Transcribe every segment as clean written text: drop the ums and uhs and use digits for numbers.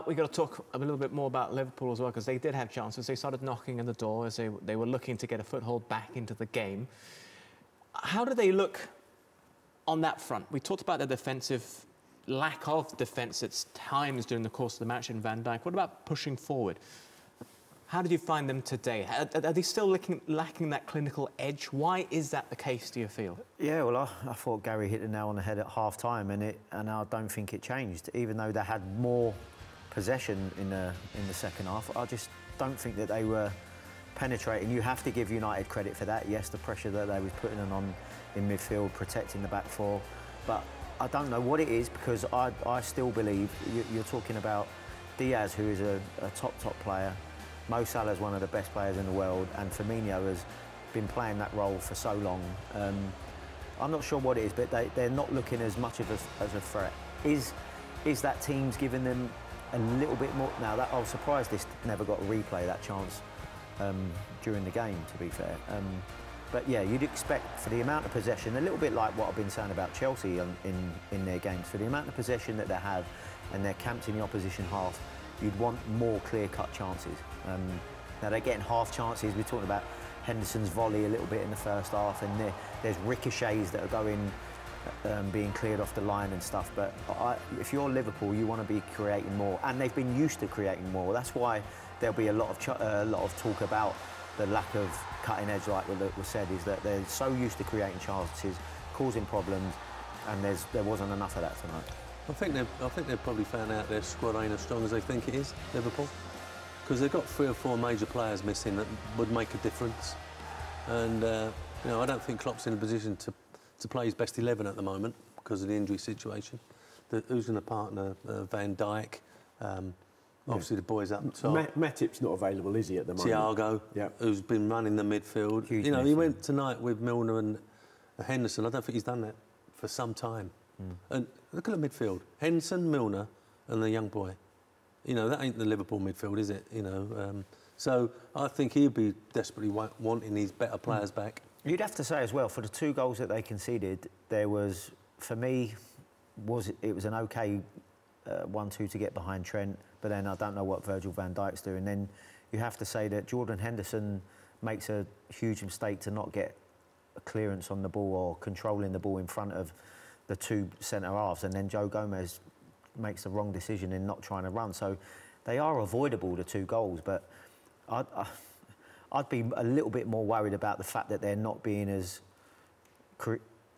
We've got to talk a little bit more about Liverpool as well, because they did have chances. They started knocking on the door as they were looking to get a foothold back into the game. How do they look on that front? We talked about the defensive lack of defence at times during the course of the match in Van Dijk. What about pushing forward? How did you find them today? Are they still lacking that clinical edge? Why is that the case, do you feel? Yeah, well, I thought Gary hit the nail on the head at half-time, and I don't think it changed. Even though they had more possession in the second half, I just don't think that they were penetrating. You have to give United credit for that. Yes, the pressure that they was putting on in midfield, protecting the back four, but I don't know what it is, because I still believe you're talking about Diaz, who is a top player. Mo Salah is one of the best players in the world, and Firmino has been playing that role for so long. I'm not sure what it is, but they're not looking as much of as a threat. Is that team's giving them a little bit more? Now, I was surprised this never got a replay, that chance, during the game, to be fair. But yeah, you'd expect, for the amount of possession, a little bit like what I've been saying about Chelsea in their games, for the amount of possession that they have and they're camped in the opposition half, you'd want more clear-cut chances. Now, they're getting half chances. We're talking about Henderson's volley a little bit in the first half, and there's ricochets that are going, being cleared off the line and stuff. But if you're Liverpool, you want to be creating more, and they've been used to creating more. That's why there'll be a lot of talk about the lack of cutting edge, like was said, is that they're so used to creating chances, causing problems, and there wasn't enough of that tonight. I think they've probably found out their squad ain't as strong as they think it is, Liverpool, because they've got 3 or 4 major players missing that would make a difference. And you know, I don't think Klopp's in a position to play his best 11 at the moment because of the injury situation. Who's going to partner Van Dijk? Obviously, the boys up top. Matip's not available, is he, at the moment? Thiago, who's been running the midfield. Huge you know, miss, he went tonight with Milner and Henderson. I don't think he's done that for some time. And look at the midfield: Henderson, Milner, and the young boy. You know, that ain't the Liverpool midfield, is it? You know, so I think he'd be desperately wanting his better players back. You'd have to say as well, for the 2 goals that they conceded, there was, for me, it was an okay 1-2 to get behind Trent, but then I don't know what Virgil van Dijk's doing. Then you have to say that Jordan Henderson makes a huge mistake to not get a clearance on the ball or controlling the ball in front of the 2 centre-halves, and then Joe Gomez makes the wrong decision in not trying to run. So they are avoidable, the 2 goals, but I'd be a little bit more worried about the fact that they're not being as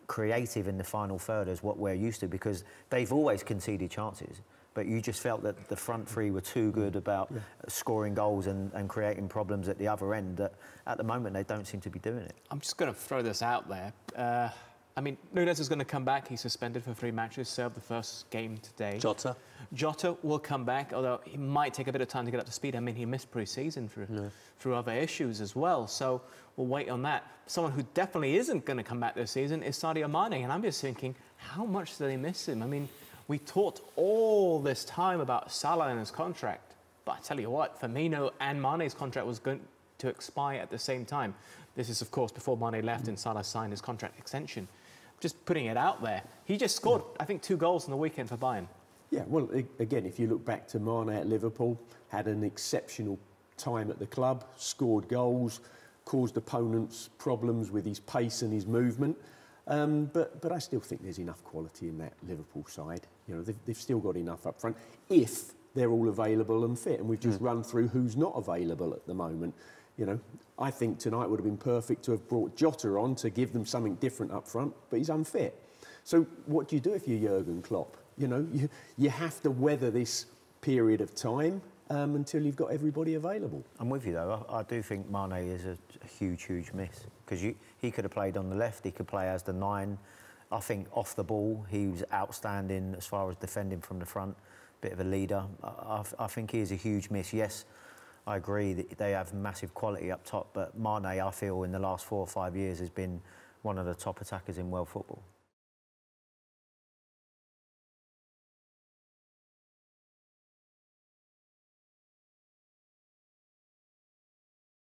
creative in the final third as what we're used to, because they've always conceded chances, but you just felt that the front 3 were too good about scoring goals and creating problems at the other end, that at the moment they don't seem to be doing it. I'm just going to throw this out there. I mean, Núñez is going to come back. He's suspended for 3 matches, served the first game today. Jota will come back, although he might take a bit of time to get up to speed. I mean, he missed pre-season through other issues as well, so we'll wait on that. Someone who definitely isn't going to come back this season is Sadio Mane, and I'm just thinking, how much do they miss him? I mean, we talked all this time about Salah and his contract, but I tell you what, Firmino and Mane's contract was going to expire at the same time. This is, of course, before Mane left and Salah signed his contract extension. Just putting it out there. He just scored, I think, 2 goals in the weekend for Bayern. Yeah, well, again, if you look back to Mane at Liverpool, had an exceptional time at the club, scored goals, caused opponents problems with his pace and his movement. But I still think there's enough quality in that Liverpool side. You know, they've still got enough up front if they're all available and fit. And we've just run through who's not available at the moment. You know, I think tonight would have been perfect to have brought Jota on to give them something different up front, but he's unfit. So what do you do if you're Jurgen Klopp? You know, you have to weather this period of time until you've got everybody available. I'm with you, though. I do think Mane is a huge miss, because he could have played on the left, he could play as the 9. I think off the ball, he was outstanding as far as defending from the front, bit of a leader. I think he is a huge miss. Yes, I agree that they have massive quality up top, but Mane, I feel, in the last 4 or 5 years has been one of the top attackers in world football.